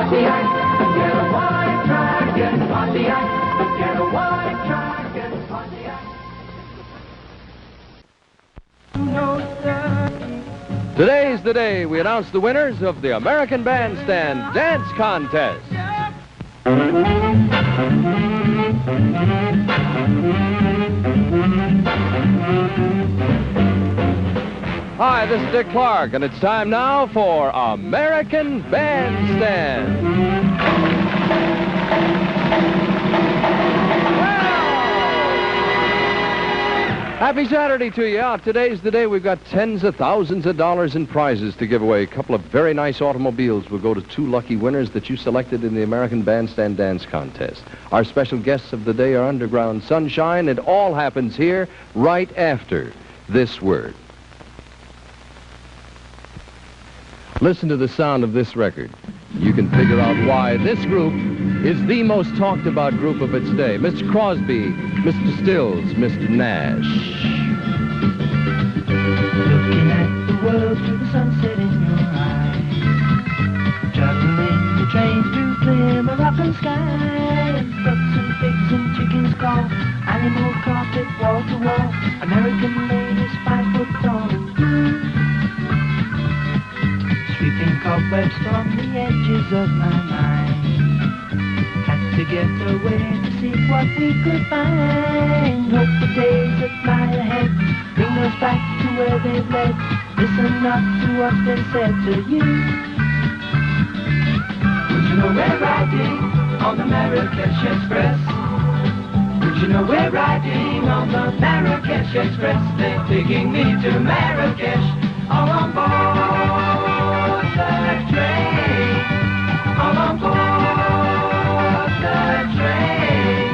Pontiac, get a white track in Pontiac, get a white track in Pontiac. Today's the day we announce the winners of the American Bandstand Dance Contest. Hi, this is Dick Clark, and it's time now for American Bandstand. Happy Saturday to you. Today's the day we've got tens of thousands of dollars in prizes to give away. A couple of very nice automobiles will go to two lucky winners that you selected in the American Bandstand Dance Contest. Our special guests of the day are Underground Sunshine. It all happens here right after this word. Listen to the sound of this record. You can figure out why this group is the most talked about group of its day. Mr. Crosby, Mr. Stills, Mr. Nash. Looking at the world through the sunset in your eyes, juggling the trains through glimmer rock and sky, and ducks and pigs and chickens call, animal carpet wall to wall, American ladies 5 foot tall and blue, sweeping cobwebs from the edges of my mind. To get away to see what we could find. Hope the days that lie ahead bring us back to where they've led. Listen not to what's been said to you. Would you know we're riding on the Marrakesh Express? Would you know we're riding on the Marrakesh Express? They're taking me to Marrakesh, all on board the train, all on board the train.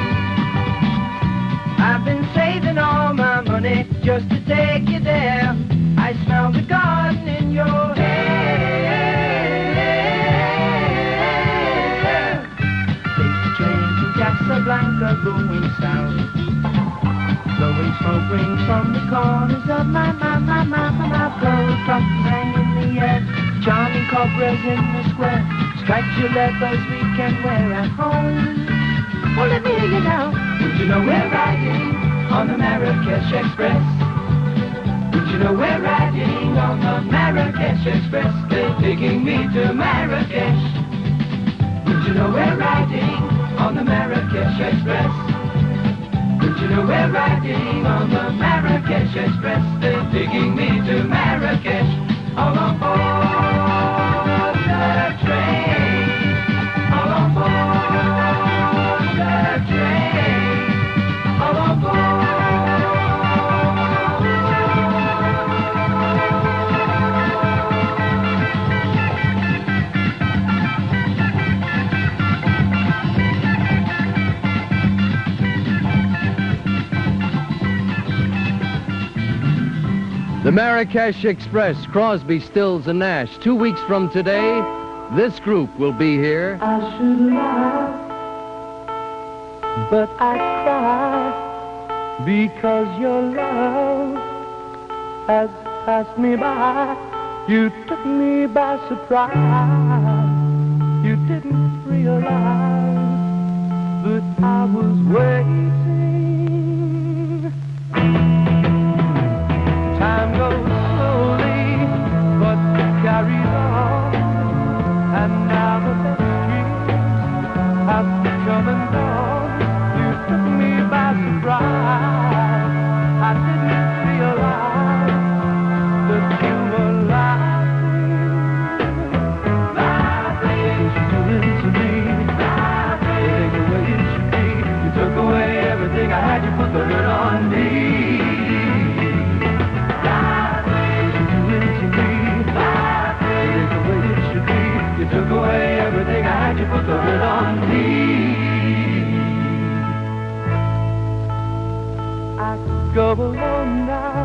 I've been saving all my money just to take you there. I smell the garden in your hair. Take the train to Casablanca going south, blowing smoke rings from the corners of my mouth. Clothes hang in the air, charming cobras in the square, striped leathers we can wear at home. Well, let me hear you now. Would you know we're riding on the Marrakesh Express? Would you know we're riding on the Marrakesh Express? They're taking me to Marrakesh. Would you know we're riding on the Marrakesh Express? Would you know we're riding on the Marrakesh Express? They're taking me to Marrakesh, all on board the train, all on board the train, all on board. The Marrakesh Express, Crosby, Stills, and Nash. 2 weeks from today, this group will be here. I should laugh, but I cry, because your love has passed me by. You took me by surprise. You didn't realize that I was waiting. Time goes slowly, but it carries on, and now the best dreams have come and gone. You took me by surprise. I didn't realize that you were laughing. What you doing to me? Everything the way it should be. You took away everything I had. You put the hurt on me. You took away everything I had, you put the hurt on me. I go alone now,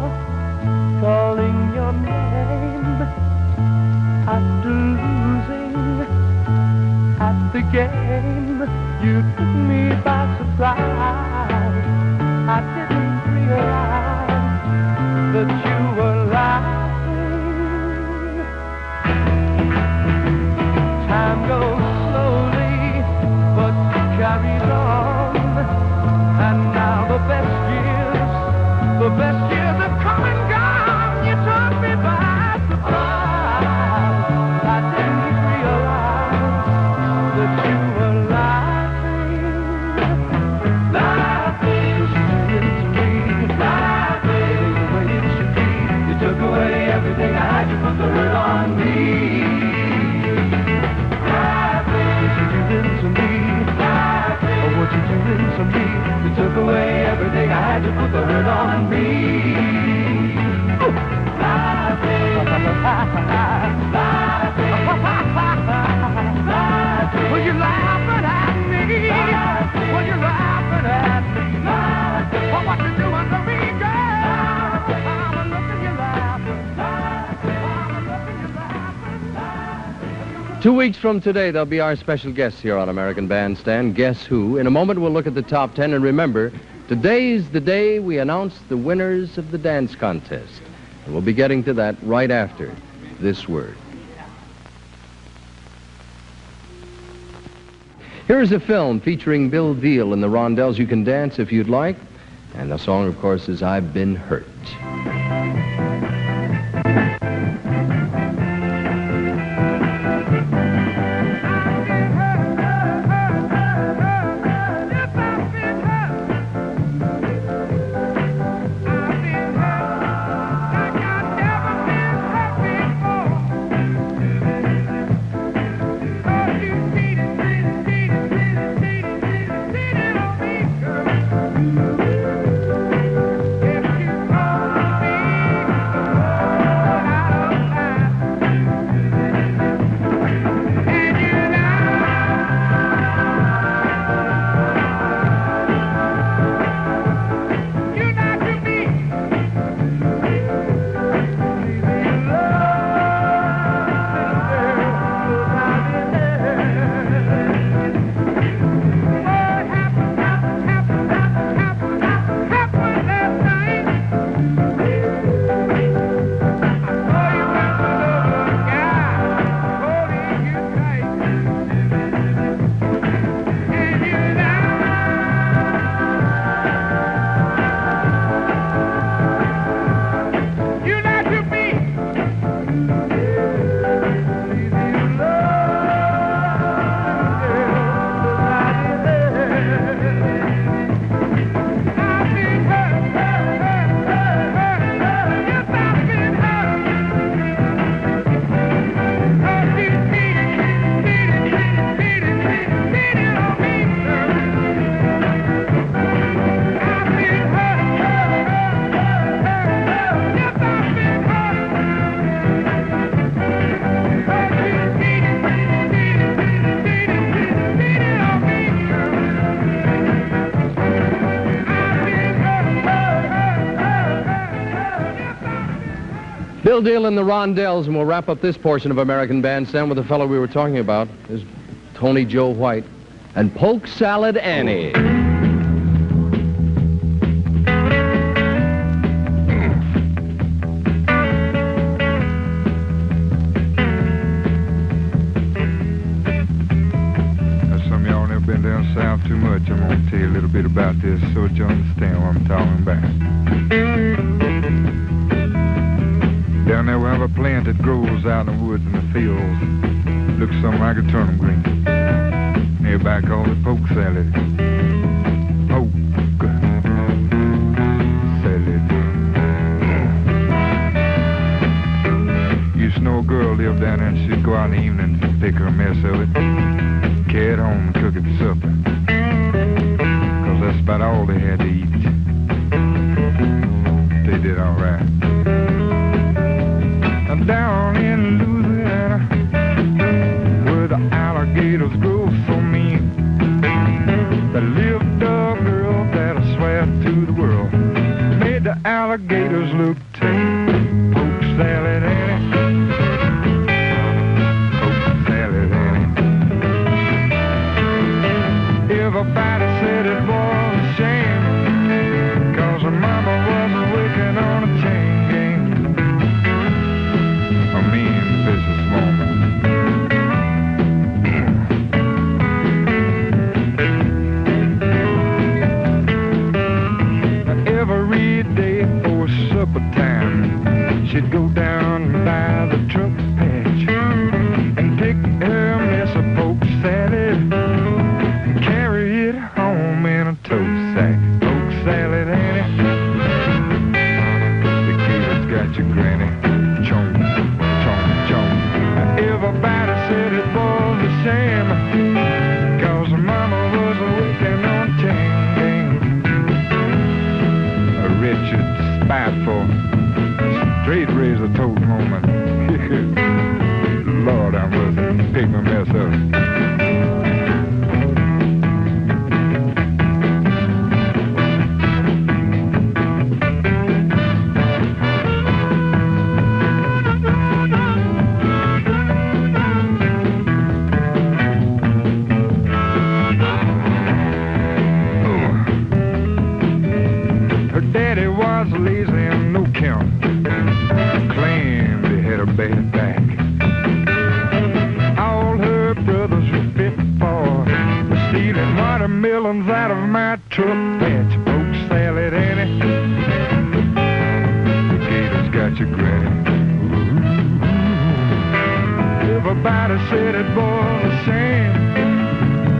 calling your name, after losing at the game. You took me by surprise. I didn't realize that you were laughing. Time goes slow. 2 weeks from today, they'll be our special guests here on American Bandstand. Guess who? In a moment, we'll look at the top 10. And remember, today's the day we announce the winners of the dance contest. And we'll be getting to that right after this word. Here's a film featuring Bill Deal in the Rondells. You can dance if you'd like. And the song, of course, is I've Been Hurt. Bill Deal and the Rondells, and we'll wrap up this portion of American Bandstand with the fellow we were talking about, is Tony Joe White and Polk Salad Annie. Some of y'all never been down south too much. I'm going to tell you a little bit about this so that you understand what I'm talking about. Down there we have a plant that grows out in the woods and the fields. Looks something like a turnip green. Everybody calls it poke salad. Poke salad. Used to know a girl lived down there and she'd go out in the evenings and pick her a mess of it, carry it home and cook it for supper. 'Cause that's about all they had to eat. They did all right. Down in Louisiana, where the alligators grow so mean, there lived a girl that I swear to the world made the alligators look tame. Poke salad Annie, poke salad Annie. Everybody said it was a shame, 'cause her mama was working on a chain gang. Business moment. Every day for supper time, she'd go down by the truck patch and pick her mess of poke salad and carry it home in a tote sack. Poke salad Annie, the gator's got your granny. Chomp. Everybody said it was a shame, 'cause her mama was working on a chain gang. A Richard spiteful, straight razor tote moment. Lord, I must pick my mess up. muffins out of my truck. Patch Poke salad, Annie. Potatoes got your granny. Everybody said it was a shame,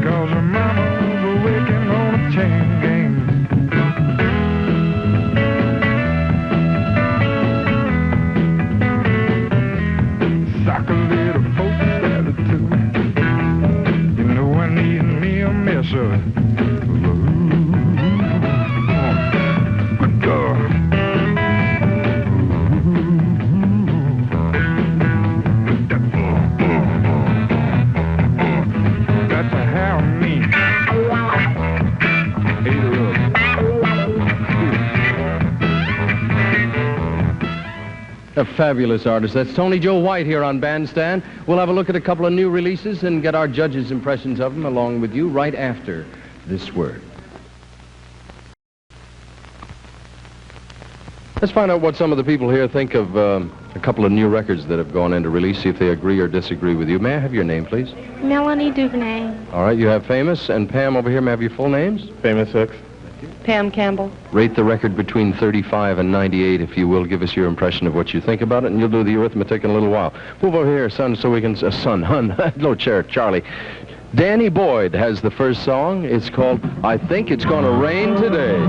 'cause her mama was working on a chain gang. Sock a little Poke salad too. You know I need me a mess of it. Good girl. That's how me. Ate her up. A fabulous artist. That's Tony Joe White here on Bandstand. We'll have a look at a couple of new releases and get our judges' impressions of them along with you right after this word. Let's find out what some of the people here think of a couple of new records that have gone into release, see if they agree or disagree with you. May I have your name, please? Melanie Duvernay. All right, you have Famous, and Pam over here. May I have your full names? Famous Hooks. Pam Campbell. Rate the record between 35 and 98, if you will. Give us your impression of what you think about it, and you'll do the arithmetic in a little while. Move over here, son, so we can... son, hun. No, chair, Charlie. Danny Boyd has the first song. It's called I Think It's Gonna Rain Today.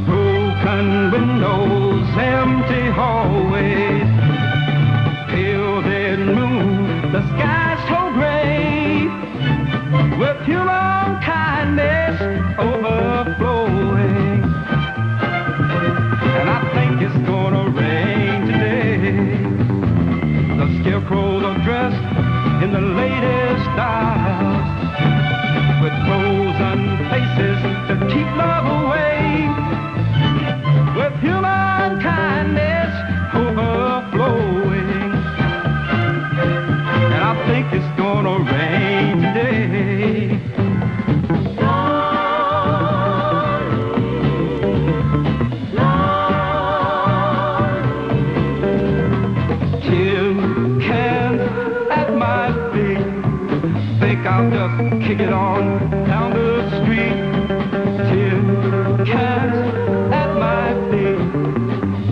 Broken windows, empty hallways, pale dead moon, the sky's so gray, with human kindness overflowing. And I think it's gonna rain today. The scarecrows are dressed in the latest styles, with frozen faces to keep love away, with human kindness overflowing. And I think it's gonna rain today. Tin cans at my feet, think I'll just kick it on down the street. Tin cans at my feet,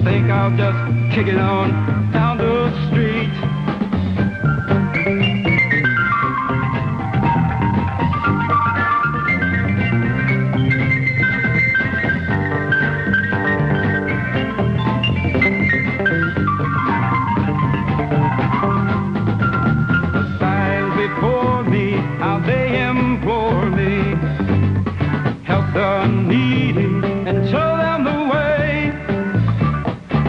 think I'll just kick it on down the street. The signs before me, how they implore me, help the needy and show them the way,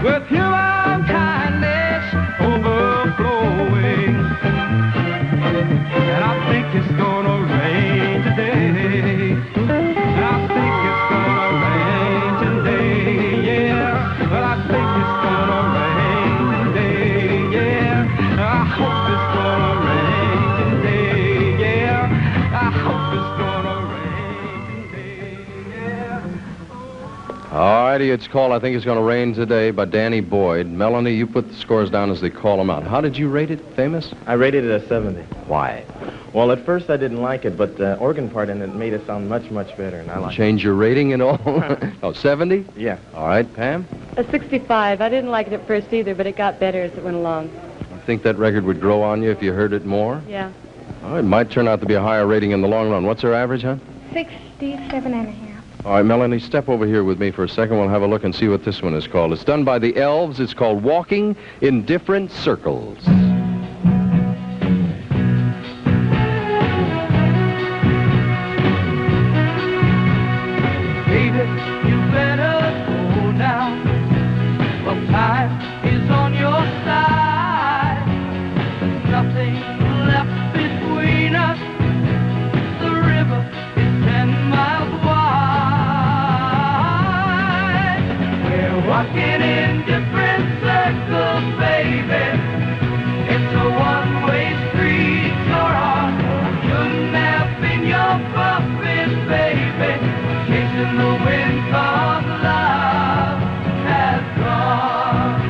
with human kindness overflowing. And I think it's gonna rain today. And I think it's gonna rain today, yeah. But I think it's gonna rain today, yeah. I hope it's gonna rain today, yeah. I hope it's gonna rain today, yeah. All righty, it's called I Think It's Gonna Rain Today by Danny Boyd. Melanie, you put the scores down as they call them out. How did you rate it, Famous? I rated it a 70. Why? Well, at first I didn't like it, but the organ part in it made it sound much, much better, and I like it. Change your rating and all? Oh, 70? Yeah. All right, Pam? A 65. I didn't like it at first either, but it got better as it went along. I think that record would grow on you if you heard it more? Yeah. Oh, it might turn out to be a higher rating in the long run. What's her average, huh? 67 and a half. All right, Melanie, step over here with me for a second. We'll have a look and see what this one is called. It's done by the Elves. It's called Walking in Different Circles. Baby, you better go now. Well, time is on your side. Nothing left between us. The river is 10 miles wide. We're walking in different circles, baby. It's a one-way street you're on. Shouldn't have been your puppet, baby. Chasing the wind 'cause love has gone.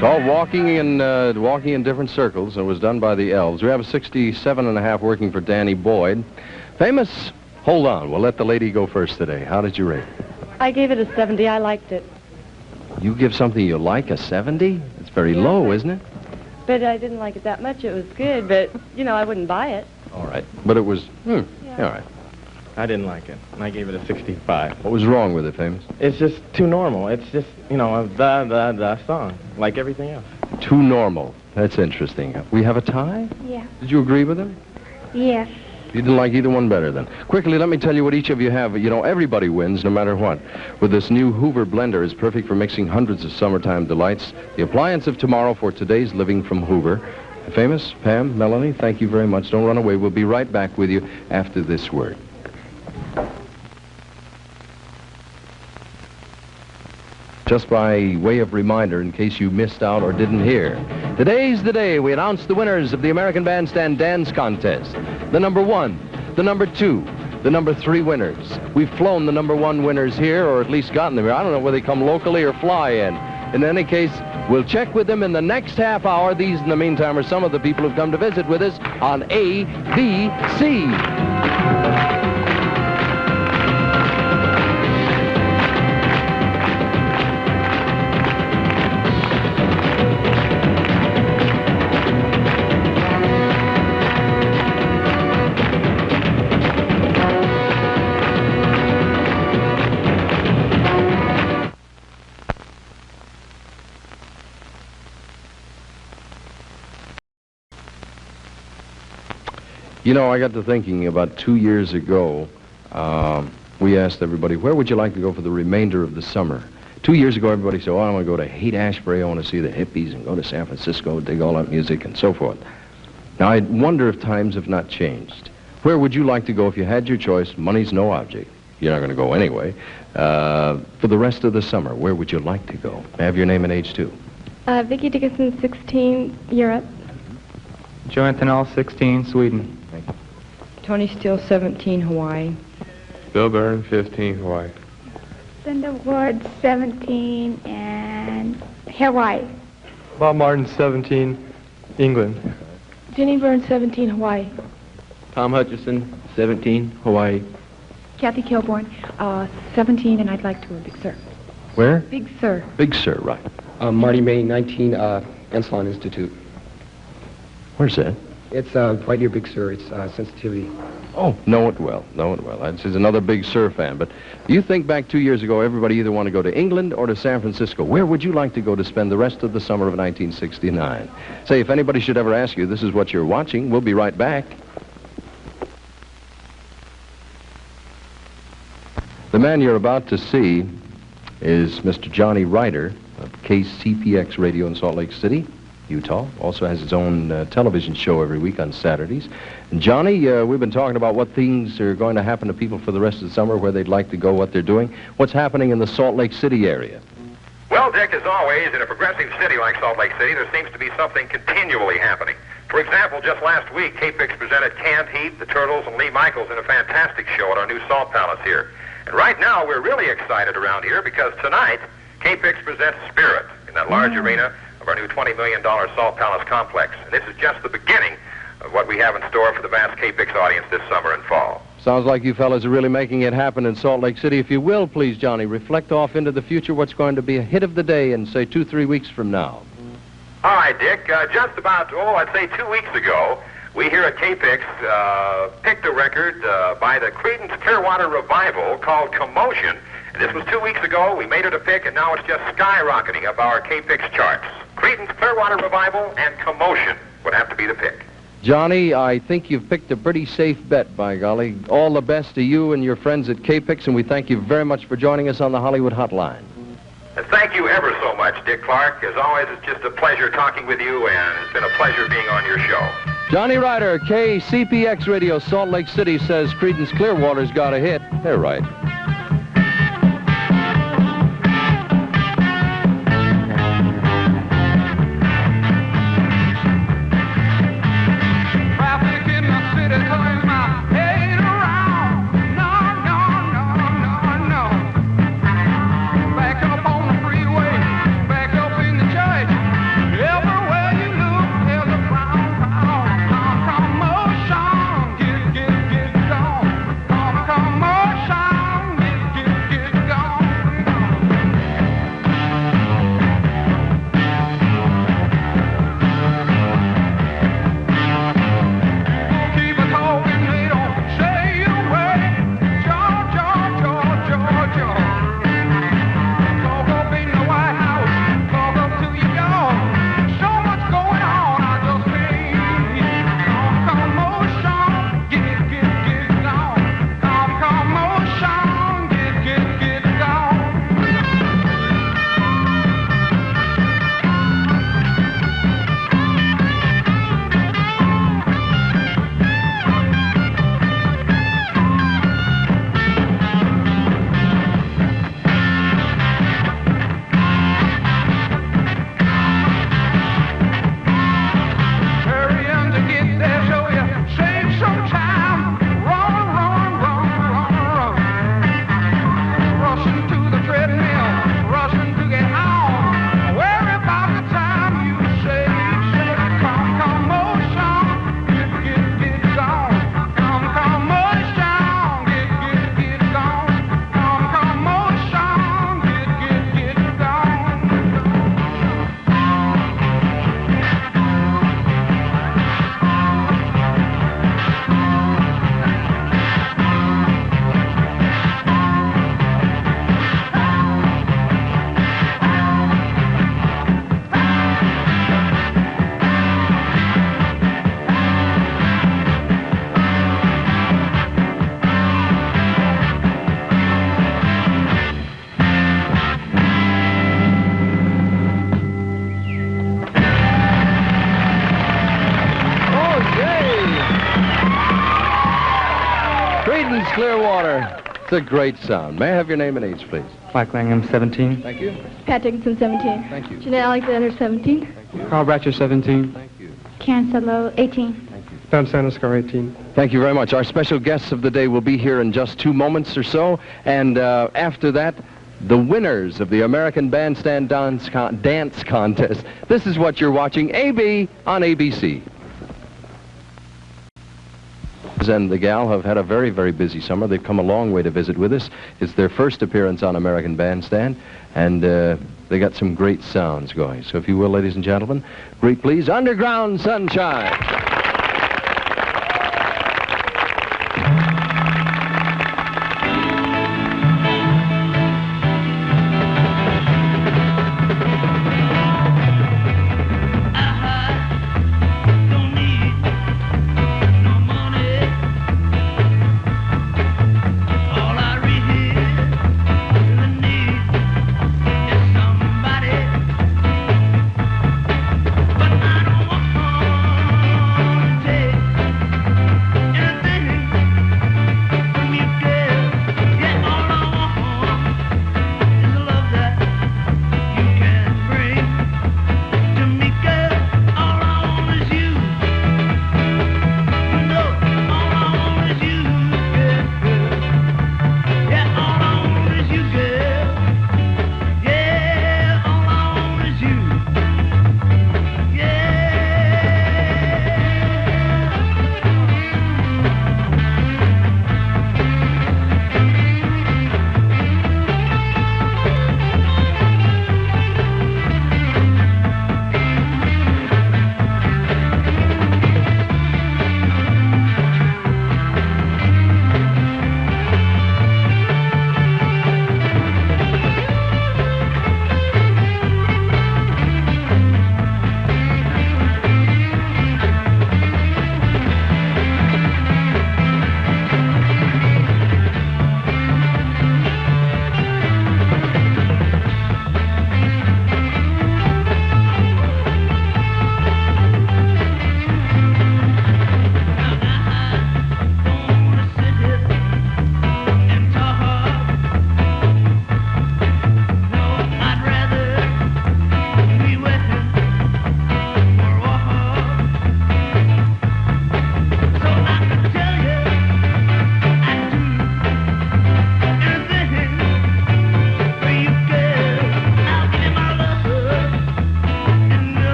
called Walking in Different Circles, and it was done by the Elves. We have a 67.5 working for Danny Boyd. Famous, hold on, we'll let the lady go first today. How did you rate it? I gave it a 70. I liked it. You give something you like a 70? It's very low, isn't it? But I didn't like it that much. It was good, but, I wouldn't buy it. All right. But it was, all right. I didn't like it, and I gave it a 65. What was wrong with it, Famous? It's just too normal. It's just, a the song, like everything else. Too normal. That's interesting. We have a tie? Yeah. Did you agree with him? Yes. You didn't like either one better, then. Quickly, let me tell you what each of you have. Everybody wins, no matter what. With this new Hoover blender, is perfect for mixing hundreds of summertime delights. The appliance of tomorrow for today's living from Hoover. Famous, Pam, Melanie, thank you very much. Don't run away. We'll be right back with you after this word. Just by way of reminder, in case you missed out or didn't hear, today's the day we announce the winners of the American Bandstand Dance Contest. The number 1, the number 2, the number 3 winners. We've flown the number 1 winners here, or at least gotten them here. I don't know whether they come locally or fly in. In any case, we'll check with them in the next half hour. These, in the meantime, are some of the people who've come to visit with us on ABC. I got to thinking about 2 years ago, we asked everybody, where would you like to go for the remainder of the summer? 2 years ago, everybody said, I want to go to Haight-Ashbury, I want to see the hippies, and go to San Francisco, dig all that music, and so forth. Now, I wonder if times have not changed. Where would you like to go if you had your choice? Money's no object. You're not going to go anyway. For the rest of the summer, where would you like to go? May I have your name and age, too? Vicky Dickinson, 16, Europe. Joe Antonell, 16, Sweden. Tony Steele, 17, Hawaii. Bill Byrne, 15, Hawaii. Linda Ward, 17, and Hawaii. Bob Martin, 17, England. Jenny Byrne, 17, Hawaii. Tom Hutchison, 17, Hawaii. Kathy Kilborn, 17, and I'd like to a Big Sur. Where? Big Sur. Big Sur, right. Marty May, 19, Enslin Institute. Where's that? It's right near Big Sur. It's Sensitivity. Oh, know it well. This is another Big Sur fan. But you think back 2 years ago, everybody either wanted to go to England or to San Francisco. Where would you like to go to spend the rest of the summer of 1969? Say, if anybody should ever ask you, this is what you're watching. We'll be right back. The man you're about to see is Mr. Johnny Ryder of KCPX Radio in Salt Lake City, Utah. Also has his own television show every week on Saturdays. And Johnny, we've been talking about what things are going to happen to people for the rest of the summer, where they'd like to go, what they're doing. What's happening in the Salt Lake City area? Well, Dick, as always, in a progressive city like Salt Lake City, there seems to be something continually happening. For example, just last week, K-Pix presented Canned Heat, the Turtles, and Lee Michaels in a fantastic show at our new Salt Palace here. And right now, we're really excited around here because tonight, K-Pix presents Spirit in that large arena of our new $20 million Salt Palace complex. And this is just the beginning of what we have in store for the vast K-Pix audience this summer and fall. Sounds like you fellas are really making it happen in Salt Lake City. If you will, please, Johnny, reflect off into the future what's going to be a hit of the day in, say, 2-3 weeks from now. All right, Dick. Just about, I'd say 2 weeks ago, we here at K-Pix picked a record by the Creedence Clearwater Revival called Commotion. And this was 2 weeks ago. We made it a pick, and now it's just skyrocketing up our K-Pix charts. Creedence Clearwater Revival and Commotion would have to be the pick. Johnny, I think you've picked a pretty safe bet, by golly. All the best to you and your friends at K-Pix, and we thank you very much for joining us on the Hollywood Hotline. And thank you ever so much, Dick Clark. As always, it's just a pleasure talking with you, and it's been a pleasure being on your show. Johnny Ryder, KCPX Radio, Salt Lake City, says Creedence Clearwater's got a hit. They're right. That's a great sound. May I have your name and age, please? Mike Langham, 17. Thank you. Pat Dickinson, 17. Thank you. Jeanette Alexander, 17. Thank you. Carl Bratcher, 17. Thank you. Karen Sudlow, 18. Thank you. Don Sanduscar, 18. Thank you very much. Our special guests of the day will be here in just 2 moments or so. And after that, the winners of the American Bandstand Dance Contest. This is what you're watching, AB on ABC. And the gal have had a very, very busy summer. They've come a long way to visit with us. It's their first appearance on American Bandstand, and they got some great sounds going. So if you will, ladies and gentlemen, greet please, Underground Sunshine.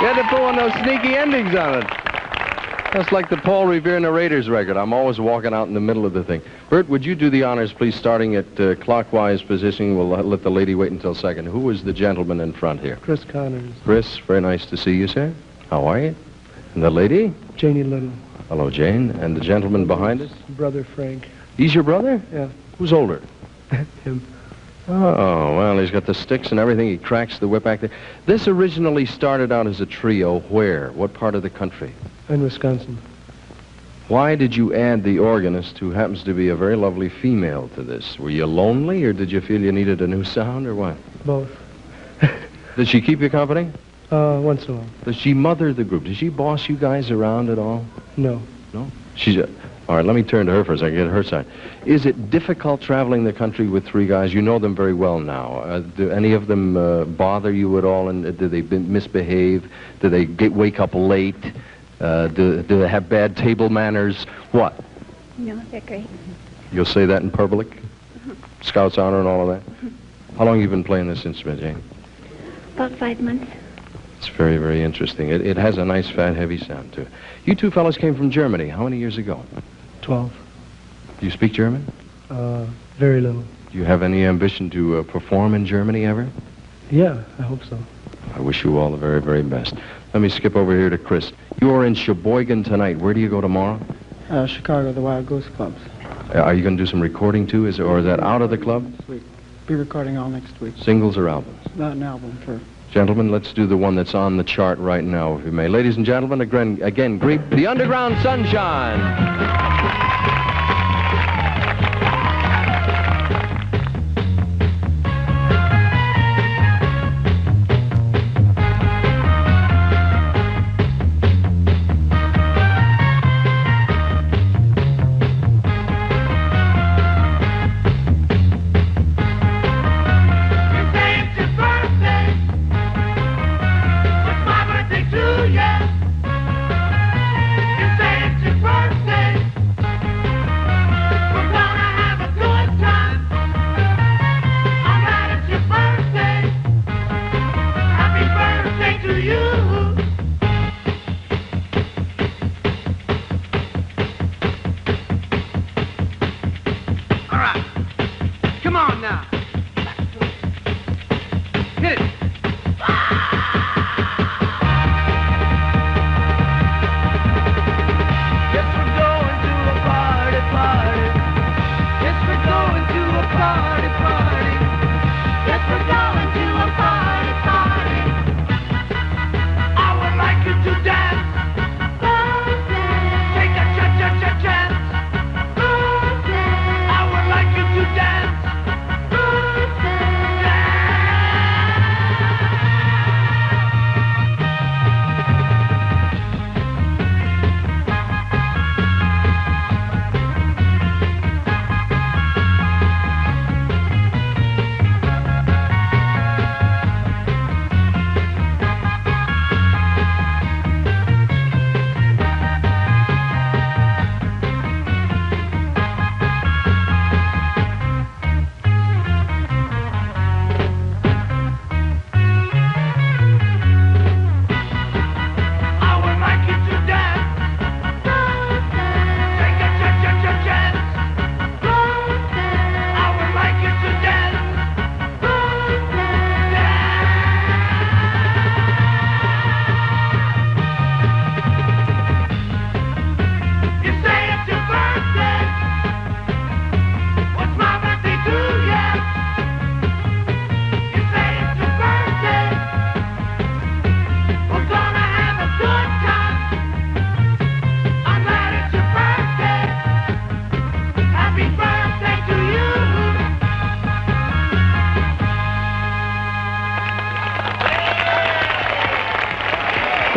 You had to put one of those sneaky endings on it. That's like the Paul Revere Narrators record. I'm always walking out in the middle of the thing. Bert, would you do the honors, please, starting at clockwise positioning? We'll let the lady wait until second. Who was the gentleman in front here? Chris Connors. Chris, very nice to see you, sir. How are you? And the lady? Janie Little. Hello, Jane. And the gentleman behind us? Brother Frank. He's your brother? Yeah. Who's older? Him. Oh, well, he's got the sticks and everything. He cracks the whip back there. This originally started out as a trio. Where? What part of the country? In Wisconsin. Why did you add the organist, who happens to be a very lovely female, to this? Were you lonely, or did you feel you needed a new sound, or what? Both. Does she keep you company? Once in a while. Does she mother the group? Does she boss you guys around at all? No. No? She's a... All right, let me turn to her for a second, get her side. Is it difficult traveling the country with three guys? You know them very well now. Do any of them bother you at all, and do they misbehave? Do they wake up late? Do they have bad table manners? What? No, they're great. You'll say that in public? Scout's honor and all of that? How long have you been playing this instrument, Jane? About 5 months. It's very, very interesting. It has a nice, fat, heavy sound to it. You two fellows came from Germany. How many years ago? 12. Do you speak German? Very little. Do you have any ambition to perform in Germany ever? Yeah, I hope so. I wish you all the very, very best. Let me skip over here to Chris. You are in Sheboygan tonight. Where do you go tomorrow? Chicago, the Wild Goose Clubs. Are you going to do some recording too? Or is that out of the club? This week. Be recording all next week. Singles or albums? Not an album, for. Gentlemen, let's do the one that's on the chart right now, if you may. Ladies and gentlemen, again, greet the Underground Sunshine.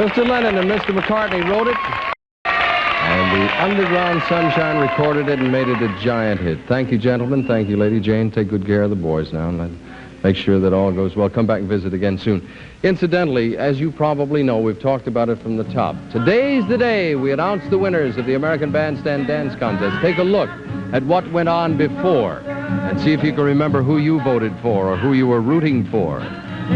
Mr. Lennon and Mr. McCartney wrote it, and the Underground Sunshine recorded it and made it a giant hit. Thank you, gentlemen. Thank you, Lady Jane. Take good care of the boys now, and make sure that all goes well. Come back and visit again soon. Incidentally, as you probably know, we've talked about it from the top. Today's the day we announce the winners of the American Bandstand Dance Contest. Take a look at what went on before and see if you can remember who you voted for or who you were rooting for.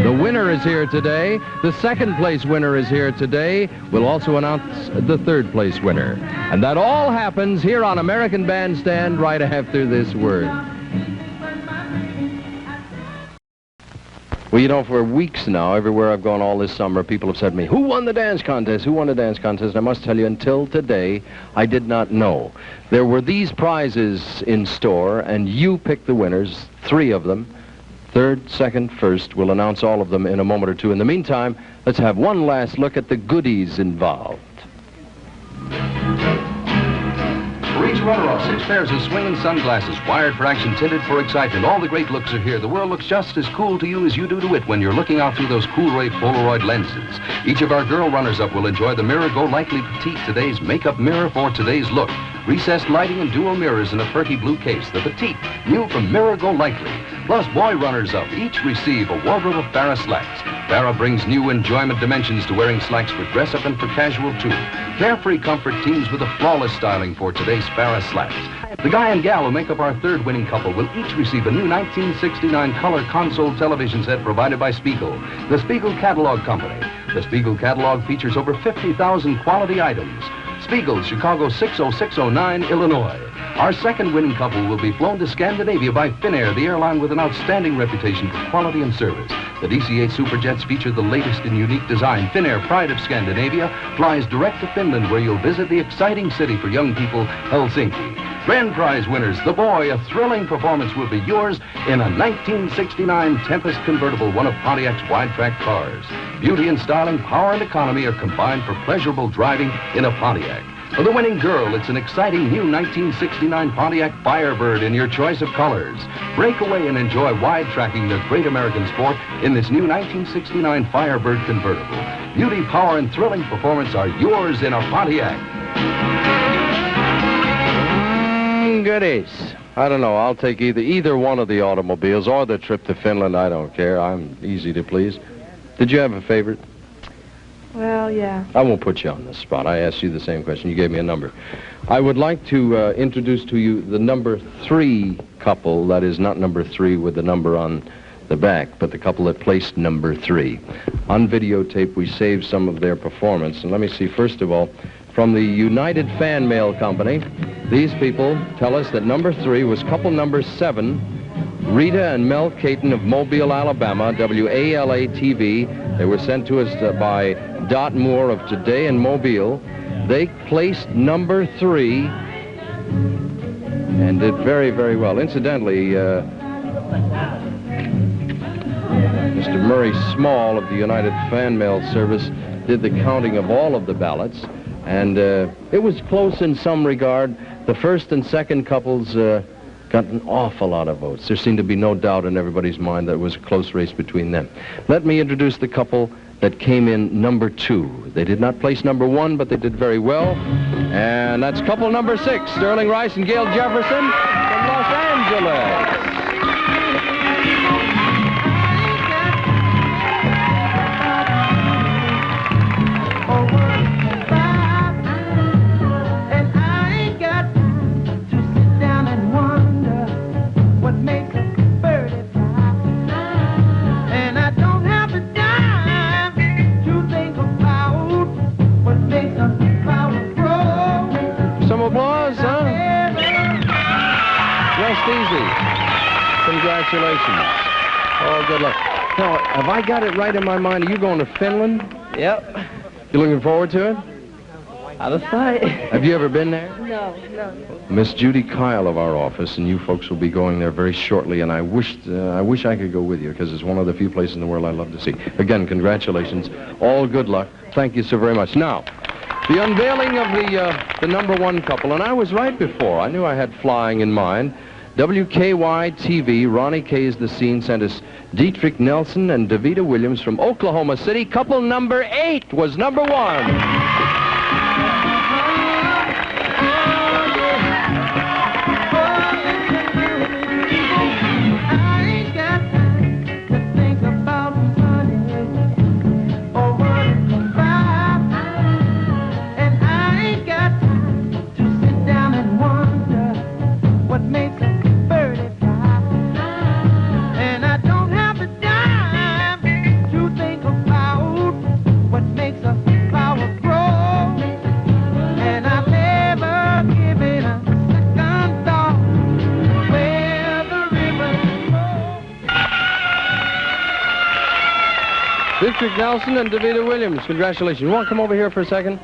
The winner is here today. The second place winner is here today. We'll also announce the third place winner. And that all happens here on American Bandstand right after this word. Well, you know, for weeks now, everywhere I've gone all this summer, people have said to me, who won the dance contest? Who won the dance contest? And I must tell you, until today, I did not know. There were these prizes in store, and you picked the winners, 3 of them. Third, second, first. We'll announce all of them in a moment or two. In the meantime, let's have one last look at the goodies involved. For each runner-up, 6 pairs of swinging sunglasses, wired for action, tinted for excitement. All the great looks are here. The world looks just as cool to you as you do to it when you're looking out through those Cool-Ray Polaroid lenses. Each of our girl runners-up will enjoy the Mirror Go Lightly Petite, today's makeup mirror for today's look. Recessed lighting and dual mirrors in a pretty blue case. The Petite, new from Mirror Go Lightly. Plus, boy runners-up each receive a wardrobe of Farrah slacks. Farrah brings new enjoyment dimensions to wearing slacks for dress-up and for casual, too. Carefree comfort teams with a flawless styling for today's Farrah slacks. The guy and gal who make up our third winning couple will each receive a new 1969 color console television set provided by Spiegel, the Spiegel Catalog Company. The Spiegel catalog features over 50,000 quality items. Spiegel, Chicago 60609, Illinois. Our second winning couple will be flown to Scandinavia by Finnair, the airline with an outstanding reputation for quality and service. The DC-8 Superjets feature the latest in unique design. Finnair, pride of Scandinavia, flies direct to Finland, where you'll visit the exciting city for young people, Helsinki. Grand prize winners, the boy, a thrilling performance will be yours in a 1969 Tempest convertible, one of Pontiac's wide-track cars. Beauty and styling, power and economy are combined for pleasurable driving in a Pontiac. For the winning girl, it's an exciting new 1969 Pontiac Firebird in your choice of colors. Break away and enjoy wide-tracking the great American sport in this new 1969 Firebird convertible. Beauty, power, and thrilling performance are yours in a Pontiac. Goodies. I don't know. I'll take either one of the automobiles or the trip to Finland. I don't care. I'm easy to please. Did you have a favorite? Well, yeah. I won't put you on the spot. I asked you the same question. You gave me a number. I would like to introduce to you the number 3 couple. That is not number 3 with the number on the back, but the couple that placed number 3. On videotape, we saved some of their performance. And let me see, first of all, from the United Fan Mail Company, these people tell us that number 3 was couple number 7, Rita and Mel Caton of Mobile, Alabama, WALA-TV. They were sent to us by Dot Moore of Today in Mobile. They placed number 3 and did very, very well. Incidentally, Mr. Murray Small of the United Fan Mail Service did the counting of all of the ballots, and it was close in some regard. The first and second couples got an awful lot of votes. There seemed to be no doubt in everybody's mind that it was a close race between them. Let me introduce the couple that came in number 2. They did not place number 1, but they did very well. And that's couple number 6, Sterling Rice and Gail Jefferson from Los Angeles. Easy. Congratulations. Oh, good luck. Now, have I got it right in my mind? Are you going to Finland? Yep. You looking forward to it? Out of sight. Have you ever been there? No. Miss Judy Kyle of our office, and you folks will be going there very shortly, and I wish I could go with you, because it's one of the few places in the world I love to see. Again, congratulations. All good luck. Thank you so very much. Now, the unveiling of the number 1 couple, and I was right before. I knew I had flying in mind. WKY-TV, Ronnie K's The Scene, sent us Dietrich Nelson and Davida Williams from Oklahoma City. Couple number 8 was number 1. Dietrich Nelson and Davida Williams, congratulations. You want to come over here for a second?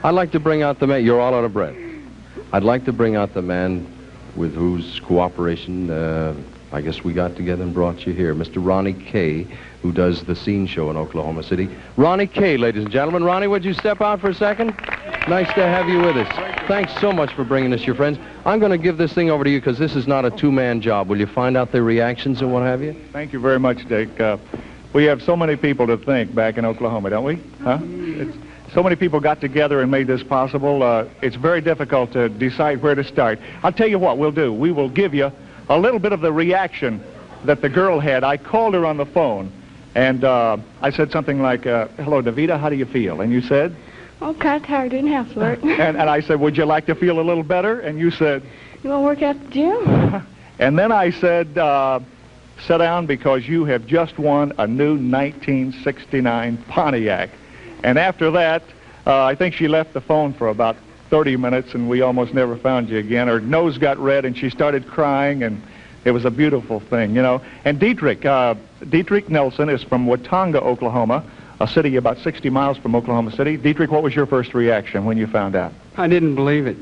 I'd like to bring out the man. You're all out of breath. I'd like to bring out the man with whose cooperation I guess we got together and brought you here, Mr. Ronnie K., who does the Scene show in Oklahoma City. Ronnie K., ladies and gentlemen. Ronnie, would you step out for a second? Nice to have you with us. Thanks so much for bringing us your friends. I'm going to give this thing over to you because this is not a two-man job. Will you find out their reactions and what have you? Thank you very much, Dick. We have so many people to thank back in Oklahoma, don't we? Huh? So many people got together and made this possible. It's very difficult to decide where to start. I'll tell you what we'll do. We will give you a little bit of the reaction that the girl had. I called her on the phone, and I said something like, hello, Davida, how do you feel? And you said? Oh, kind of tired doing housework. and I said, would you like to feel a little better? And you said? You want to work out at the gym? And then I said, sit down because you have just won a new 1969 Pontiac. And after that, I think she left the phone for about 30 minutes, and we almost never found you again. Her nose got red, and she started crying, and it was a beautiful thing, you know. And Dietrich Nelson is from Watonga, Oklahoma, a city about 60 miles from Oklahoma City. Dietrich, what was your first reaction when you found out? I didn't believe it.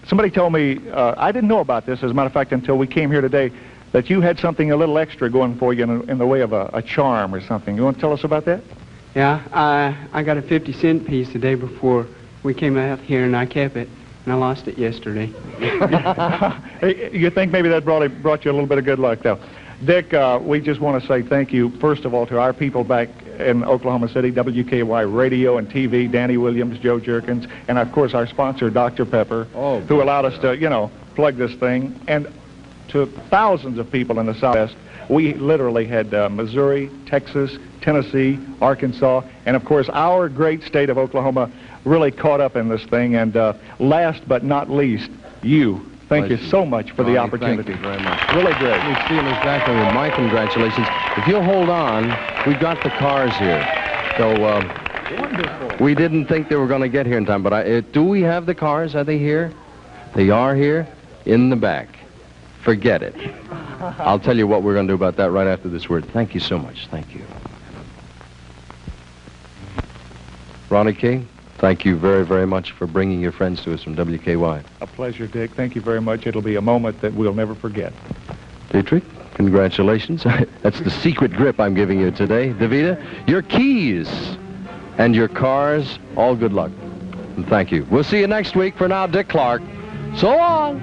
Somebody told me, I didn't know about this, as a matter of fact, until we came here today, that you had something a little extra going for you in the way of a charm or something. You want to tell us about that? Yeah, I got a 50-cent piece the day before we came out here, and I kept it, and I lost it yesterday. You think maybe that brought you a little bit of good luck, though. Dick, we just want to say thank you, first of all, to our people back in Oklahoma City, WKY Radio and TV, Danny Williams, Joe Jerkins, and, of course, our sponsor, Dr. Pepper, who allowed us to, you know, plug this thing. And to thousands of people in the Southwest, we literally had Missouri, Texas, Tennessee, Arkansas, and, of course, our great state of Oklahoma really caught up in this thing. And last but not least, you. Thank you so much for the opportunity. Thank you very much. Really great. Let me see him exactly with my congratulations. If you'll hold on, we've got the cars here. So we didn't think they were going to get here in time, but do we have the cars? Are they here? They are here in the back. Forget it. I'll tell you what we're going to do about that right after this word. Thank you so much. Thank you. Ronnie King, thank you very, very much for bringing your friends to us from WKY. A pleasure, Dick. Thank you very much. It'll be a moment that we'll never forget. Dietrich, congratulations. That's the secret grip I'm giving you today. Davida, your keys and your cars, all good luck. And thank you. We'll see you next week. For now, Dick Clark. So long.